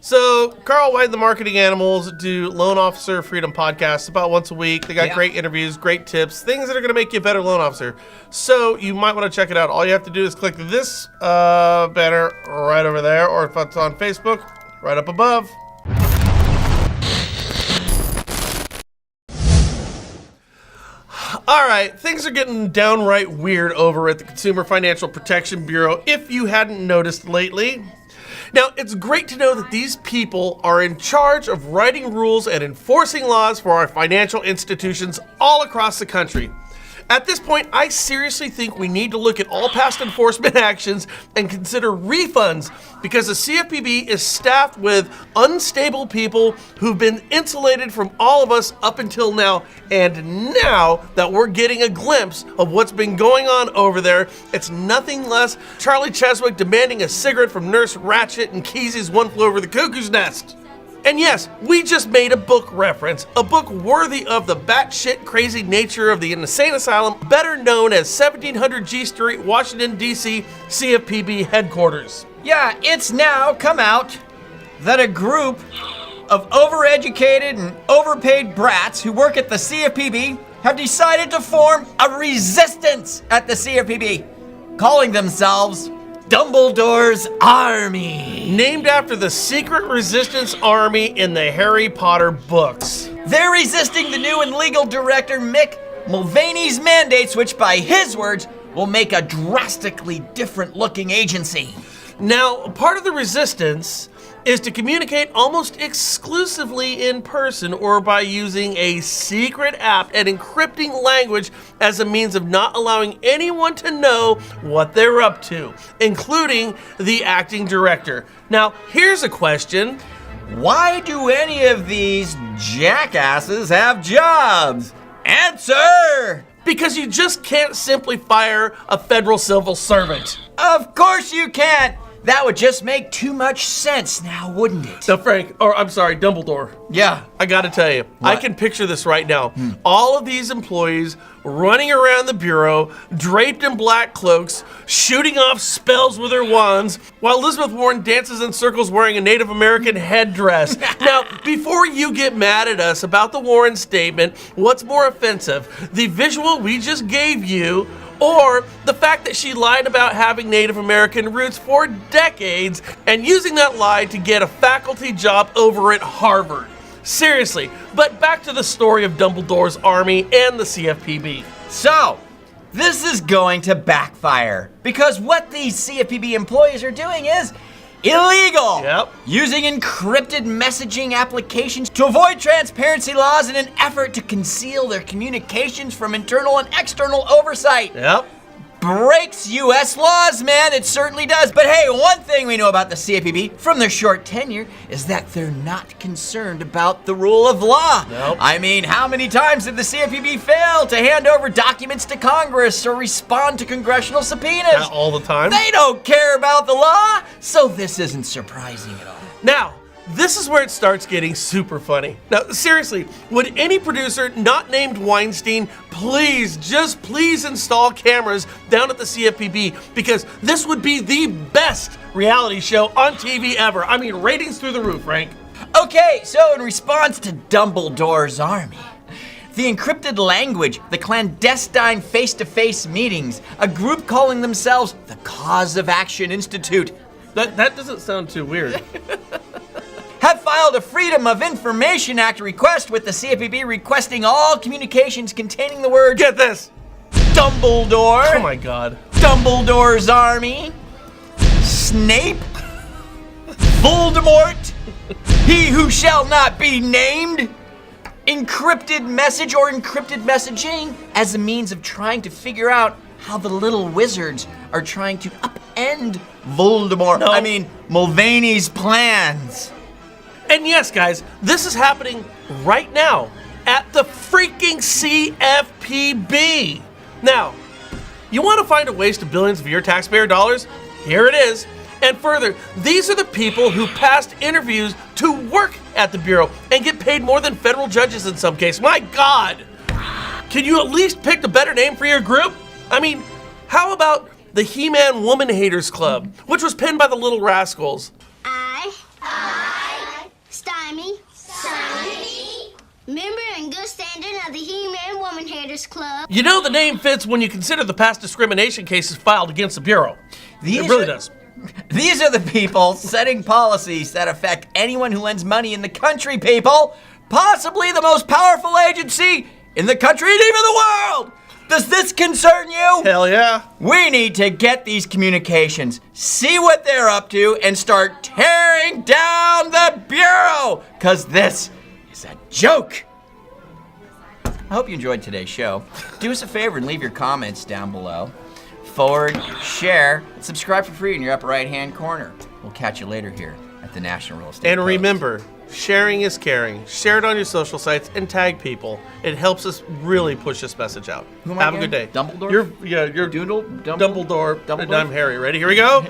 So, Carl White and the Marketing Animals do Loan Officer Freedom podcasts about once a week. They got great interviews, great tips, things that are going to make you a better loan officer. So, you might want to check it out. All you have to do is click this banner right over there, or if it's on Facebook, right up above. All right, things are getting downright weird over at the Consumer Financial Protection Bureau, if you hadn't noticed lately. Now, it's great to know that these people are in charge of writing rules and enforcing laws for our financial institutions all across the country. At this point, I seriously think we need to look at all past enforcement actions and consider refunds, because the CFPB is staffed with unstable people who've been insulated from all of us up until now. And now that we're getting a glimpse of what's been going on over there, it's nothing less Charlie Cheswick demanding a cigarette from Nurse Ratched and Kesey's One Flew Over the Cuckoo's Nest. And yes, we just made a book reference, a book worthy of the batshit crazy nature of the insane asylum, better known as 1700 G Street, Washington, D.C., CFPB headquarters. Yeah, it's now come out that a group of overeducated and overpaid brats who work at the CFPB have decided to form a resistance at the CFPB, calling themselves Dumbledore's Army. Named after the secret resistance army in the Harry Potter books. They're resisting the new and legal director Mick Mulvaney's mandates, which by his words will make a drastically different looking agency. Now, part of the resistance is to communicate almost exclusively in person or by using a secret app and encrypting language as a means of not allowing anyone to know what they're up to, including the acting director. Now, here's a question. Why do any of these jackasses have jobs? Answer! Because you just can't simply fire a federal civil servant. Of course you can't! That would just make too much sense now, wouldn't it? So Frank, or I'm sorry, Dumbledore. Yeah. I gotta tell you, I can picture this right now. All of these employees running around the bureau, draped in black cloaks, shooting off spells with their wands, while Elizabeth Warren dances in circles wearing a Native American headdress. Now, before you get mad at us about the Warren statement, what's more offensive? The visual we just gave you, or the fact that she lied about having Native American roots for decades and using that lie to get a faculty job over at Harvard? Seriously, but back to the story of Dumbledore's Army and the CFPB. So, this is going to backfire because what these CFPB employees are doing is illegal. Yep. Using encrypted messaging applications to avoid transparency laws in an effort to conceal their communications from internal and external oversight. Yep. Breaks U.S. laws, man, it certainly does. But hey, one thing we know about the CFPB from their short tenure is that they're not concerned about the rule of law. Nope. I mean, how many times did the CFPB fail to hand over documents to Congress or respond to congressional subpoenas? Not all the time. They don't care about the law, so this isn't surprising at all. Now, this is where it starts getting super funny. Now, seriously, would any producer not named Weinstein please, just please install cameras down at the CFPB, because this would be the best reality show on TV ever. I mean, ratings through the roof, Frank. Okay, so in response to Dumbledore's Army, the encrypted language, the clandestine face-to-face meetings, a group calling themselves the Cause of Action Institute, That doesn't sound too weird. have filed a Freedom of Information Act request with the CFPB requesting all communications containing the word Get this. Dumbledore, Oh my God. Dumbledore's Army, Snape, Voldemort, he who shall not be named, encrypted message or encrypted messaging as a means of trying to figure out how the little wizards are trying to upend Mulvaney's plans. And yes, guys, this is happening right now at the freaking CFPB. Now, you want to find a waste of billions of your taxpayer dollars? Here it is. And further, these are the people who passed interviews to work at the Bureau and get paid more than federal judges in some cases. My God! Can you at least pick a better name for your group? I mean, how about the He-Man Woman Haters Club, which was penned by the Little Rascals? I Simon. Member in good standing of the He-Man Woman Haters Club. You know the name fits when you consider the past discrimination cases filed against the Bureau. It really does. These are the people setting policies that affect anyone who lends money in the country, people. Possibly the most powerful agency in the country and even the world. Does this concern you? Hell yeah. We need to get these communications, see what they're up to, and start tearing down the Bureau, because this is a joke. I hope you enjoyed today's show. Do us a favor and leave your comments down below. Forward, share, and subscribe for free in your upper right-hand corner. We'll catch you later here at the National Real Estate And Post. remember, sharing is caring. Share it on your social sites and tag people. It helps us really push this message out. Who am I Have a good day. again? Dumbledore? You're Doodle? Dumbledore. Dumbledore? And I'm Harry. Ready? Here we go.